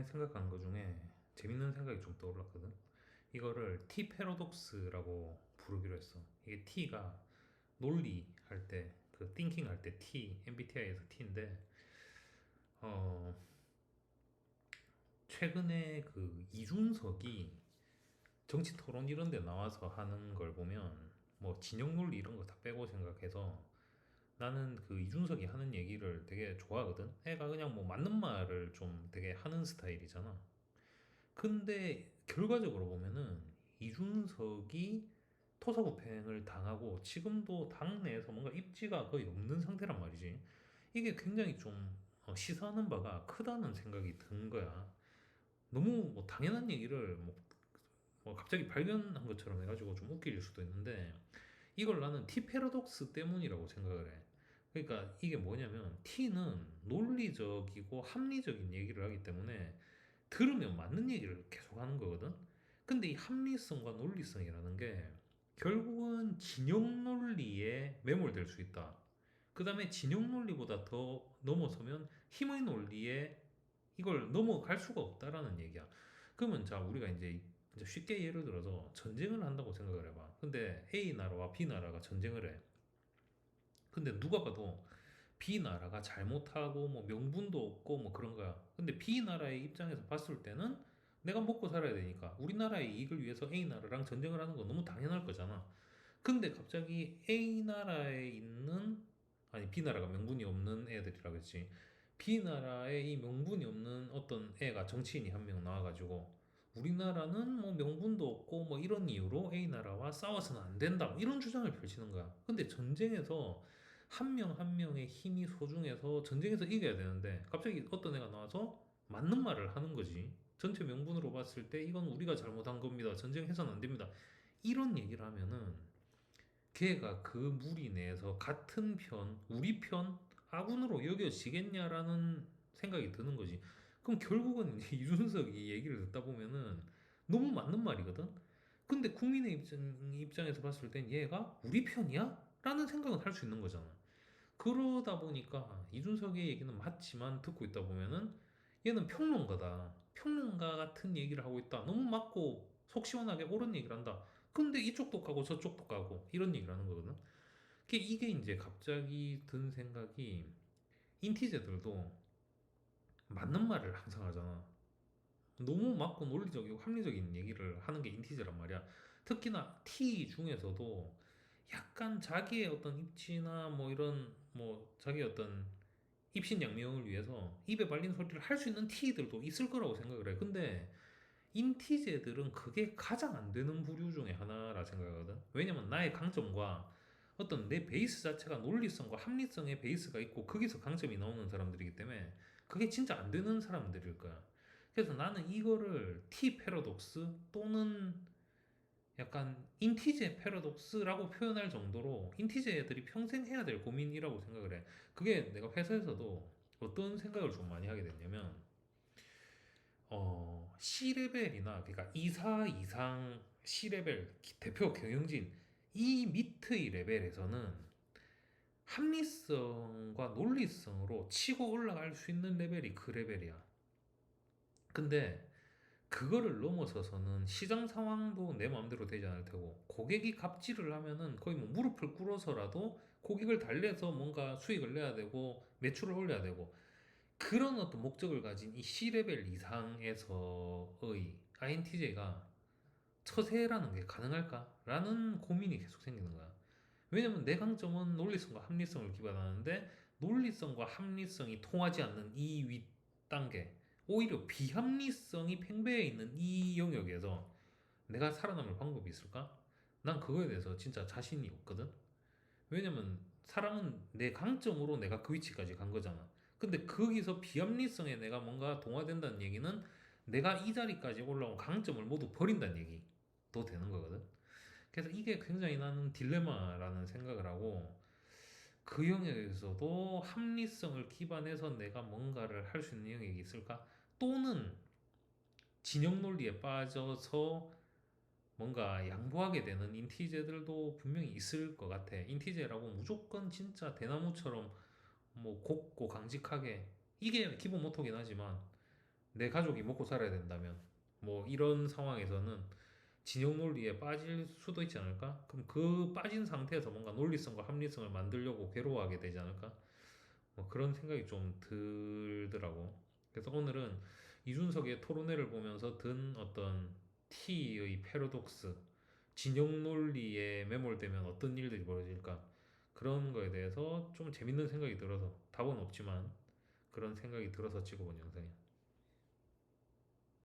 생각하는 것 중에 재밌는 생각이 좀 떠올랐거든. 이거를 T 패러독스라고 부르기로 했어. 이게 T가 논리 할 때, 그 띵킹 할 때 T, MBTI에서 T인데, 어, 최근에 그 이준석이 정치 토론 이런 데 나와서 하는 걸 보면, 뭐 진영 논리 이런 거 다 빼고 생각해서 나는 그 이준석이 하는 얘기를 되게 좋아하거든. 애가 그냥 뭐 맞는 말을 좀 되게 하는 스타일이잖아. 근데 결과적으로 보면은 이준석이 토사구팽을 당하고 지금도 당내에서 뭔가 입지가 거의 없는 상태란 말이지. 이게 굉장히 좀 시사하는 바가 크다는 생각이 든 거야. 너무 뭐 당연한 얘기를 뭐 갑자기 발견한 것처럼 해가지고 좀 웃길 수도 있는데 이걸 나는 T 패러독스 때문이라고 생각을 해. 그러니까 이게 뭐냐면 T는 논리적이고 합리적인 얘기를 하기 때문에 들으면 맞는 얘기를 계속 하는 거거든. 근데 이 합리성과 논리성이라는 게 결국은 진영 논리에 매몰될 수 있다. 그 다음에 진영 논리보다 더 넘어서면 힘의 논리에 이걸 넘어갈 수가 없다라는 얘기야. 그러면 자, 우리가 이제 쉽게 예를 들어서 전쟁을 한다고 생각을 해봐. 근데 A 나라와 B 나라가 전쟁을 해. 근데 누가 봐도 B 나라가 잘못하고 뭐 명분도 없고 뭐 그런 거야. 근데 B 나라의 입장에서 봤을 때는 내가 먹고 살아야 되니까 우리나라의 이익을 위해서 A 나라랑 전쟁을 하는 건 너무 당연할 거잖아. 근데 갑자기 A 나라에 있는, 아니 B 나라가 명분이 없는 애들이라 그랬지. B 나라에 이 명분이 없는 어떤 애가 정치인이 한 명 나와가지고 우리나라는 뭐 명분도 없고 뭐 이런 이유로 A 나라와 싸워서는 안 된다, 뭐 이런 주장을 펼치는 거야. 근데 전쟁에서 한 명 한 명의 힘이 소중해서 전쟁에서 이겨야 되는데 갑자기 어떤 애가 나와서 맞는 말을 하는 거지. 전체 명분으로 봤을 때 이건 우리가 잘못한 겁니다. 전쟁해서는 안 됩니다. 이런 얘기를 하면은 걔가 그 무리 내에서 같은 편, 우리 편, 아군으로 여겨지겠냐라는 생각이 드는 거지. 그럼 결국은 이제 이준석이 얘기를 듣다 보면은 너무 맞는 말이거든? 근데 국민의 입장에서 봤을 땐 얘가 우리 편이야? 라는 생각은 할 수 있는 거잖아. 그러다 보니까 이준석의 얘기는 맞지만 듣고 있다 보면은 얘는 평론가다. 평론가 같은 얘기를 하고 있다. 너무 맞고 속 시원하게 옳은 얘기를 한다. 근데 이쪽도 가고 저쪽도 가고 이런 얘기를 하는 거거든. 이게 이제 갑자기 든 생각이 인티제들도 맞는 말을 항상 하잖아. 너무 맞고 논리적이고 합리적인 얘기를 하는 게 인티제란 말이야. 특히나 T 중에서도 약간 자기의 어떤 입지나 뭐 이런 뭐 자기의 어떤 입신양명을 위해서 입에 발린 소리를 할 수 있는 T들도 있을 거라고 생각을 해. 근데 인티제들은 그게 가장 안 되는 부류 중에 하나라 생각하거든. 왜냐면 나의 강점과 어떤 내 베이스 자체가 논리성과 합리성의 베이스가 있고 거기서 강점이 나오는 사람들이기 때문에 그게 진짜 안 되는 사람들일 거야. 그래서 나는 이거를 T 패러독스 또는 약간 인티제 패러독스라고 표현할 정도로 인티제들이 평생 해야 될 고민이라고 생각을 해. 그게 내가 회사에서도 어떤 생각을 좀 많이 하게 됐냐면 C레벨이나 그러니까 이사 이상 C레벨 대표 경영진 이 밑의 레벨에서는 합리성과 논리성으로 치고 올라갈 수 있는 레벨이 그 레벨이야. 근데 그거를 넘어서서는 시장 상황도 내 마음대로 되지 않을 테고 고객이 갑질을 하면은 거의 뭐 무릎을 꿇어서라도 고객을 달래서 뭔가 수익을 내야 되고 매출을 올려야 되고 그런 어떤 목적을 가진 이 C레벨 이상에서의 INTJ가 처세라는 게 가능할까? 라는 고민이 계속 생기는 거야. 왜냐면 내 강점은 논리성과 합리성을 기반하는데 논리성과 합리성이 통하지 않는 이 윗단계, 오히려 비합리성이 팽배해 있는 이 영역에서 내가 살아남을 방법이 있을까? 난 그거에 대해서 진짜 자신이 없거든? 왜냐면 사람은 내 강점으로 내가 그 위치까지 간 거잖아. 근데 거기서 비합리성에 내가 뭔가 동화된다는 얘기는 내가 이 자리까지 올라온 강점을 모두 버린다는 얘기도 되는 거거든. 그래서 이게 굉장히 나는 딜레마라는 생각을 하고 그 영역에서도 합리성을 기반해서 내가 뭔가를 할 수 있는 영역이 있을까? 또는 진영 논리에 빠져서 뭔가 양보하게 되는 인티제들도 분명히 있을 것 같아. 인티제라고 무조건 진짜 대나무처럼 뭐 곱고 강직하게 이게 기본 모토긴 하지만 내 가족이 먹고 살아야 된다면 뭐 이런 상황에서는 진영 논리에 빠질 수도 있지 않을까? 그럼 그 빠진 상태에서 뭔가 논리성과 합리성을 만들려고 괴로워하게 되지 않을까? 뭐 그런 생각이 좀 들더라고. 그래서 오늘은 이준석의 토론회를 보면서 든 어떤 T의 패러독스, 진영 논리에 매몰되면 어떤 일들이 벌어질까? 그런 거에 대해서 좀 재밌는 생각이 들어서 답은 없지만 그런 생각이 들어서 찍어본 영상이야.